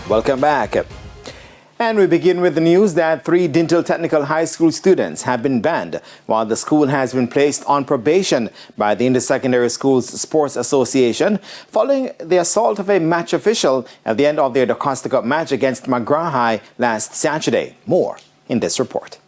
Welcome back. And we begin with the news that 3 Dinthill Technical High School students have been banned while the school has been placed on probation by the Intersecondary Schools Sports Association following the assault of a match official at the end of their DaCosta Cup match against McGraw High last Saturday. More in this report.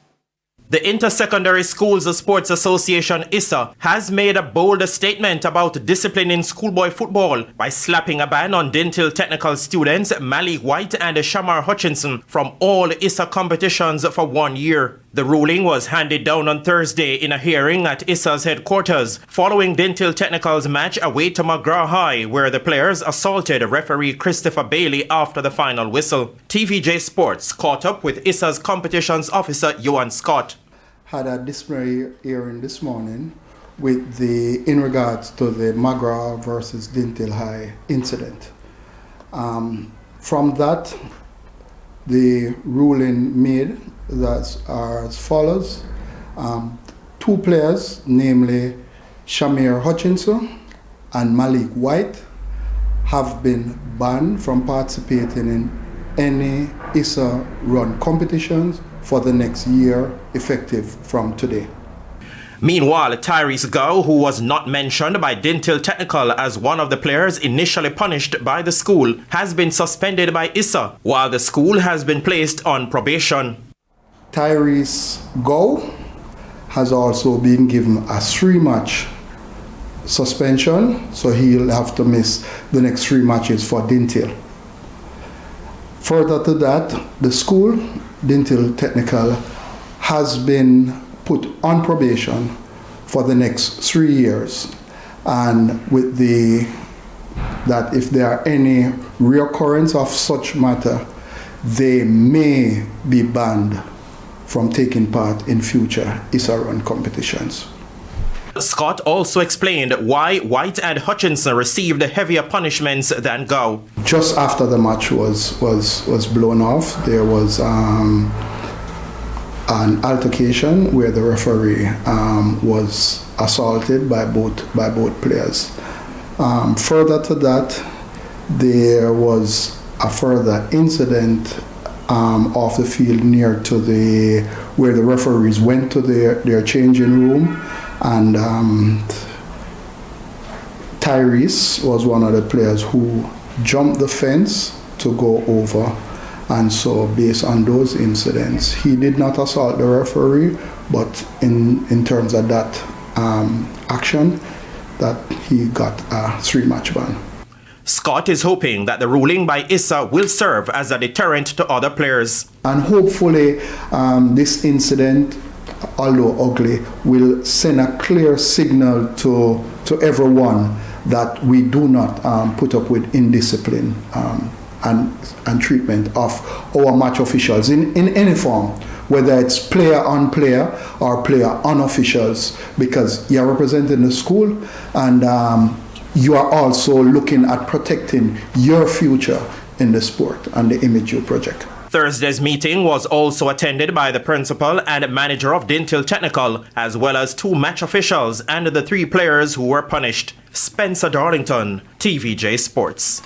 The Intersecondary Schools Sports Association, ISSA, has made a bold statement about discipline in schoolboy football by slapping a ban on Dinthill Technical students Malik White and Shamar Hutchinson from all ISSA competitions for 1 year. The ruling was handed down on Thursday in a hearing at ISSA's headquarters following Dinthill Technical's match away to McGraw High, where the players assaulted referee Christopher Bailey after the final whistle. TVJ Sports caught up with ISSA's competitions officer Johan Scott. Had a disciplinary hearing this morning in regards to the McGraw versus Dinthill High incident. From that, the ruling made are as follows. 2 players, namely Shamir Hutchinson and Malik White, have been banned from participating in any ISSA-run competitions for the next year, effective from today. Meanwhile, Tyrese Gow, who was not mentioned by Dinthill Technical as one of the players initially punished by the school, has been suspended by ISSA, while the school has been placed on probation. Tyrese Gow has also been given a 3-match suspension, so he'll have to miss the next 3 matches for Dinthill. Further to that, the school, Dinthill Technical, has been put on probation for the next 3 years, and with that if there are any reoccurrence of such matter, they may be banned from taking part in future ISSA-run competitions. Scott also explained why White and Hutchinson received heavier punishments than Gow. Just after the match was blown off, there was an altercation where the referee was assaulted by both players. Further to that, there was a further incident off the field near to where the referees went to their changing room, and Tyrese was one of the players who jumped the fence to go over, and so based on those incidents, he did not assault the referee, but in terms of that action, that he got a 3-match ban. Scott is hoping that the ruling by ISSA will serve as a deterrent to other players. And hopefully this incident, although ugly, will send a clear signal to everyone that we do not put up with indiscipline and treatment of our match officials in any form, whether it's player on player or player on officials, because you're representing the school and you are also looking at protecting your future in the sport and the image you project. Thursday's meeting was also attended by the principal and manager of Dinthill Technical, as well as 2 match officials and the 3 players who were punished. Spencer Darlington, TVJ Sports.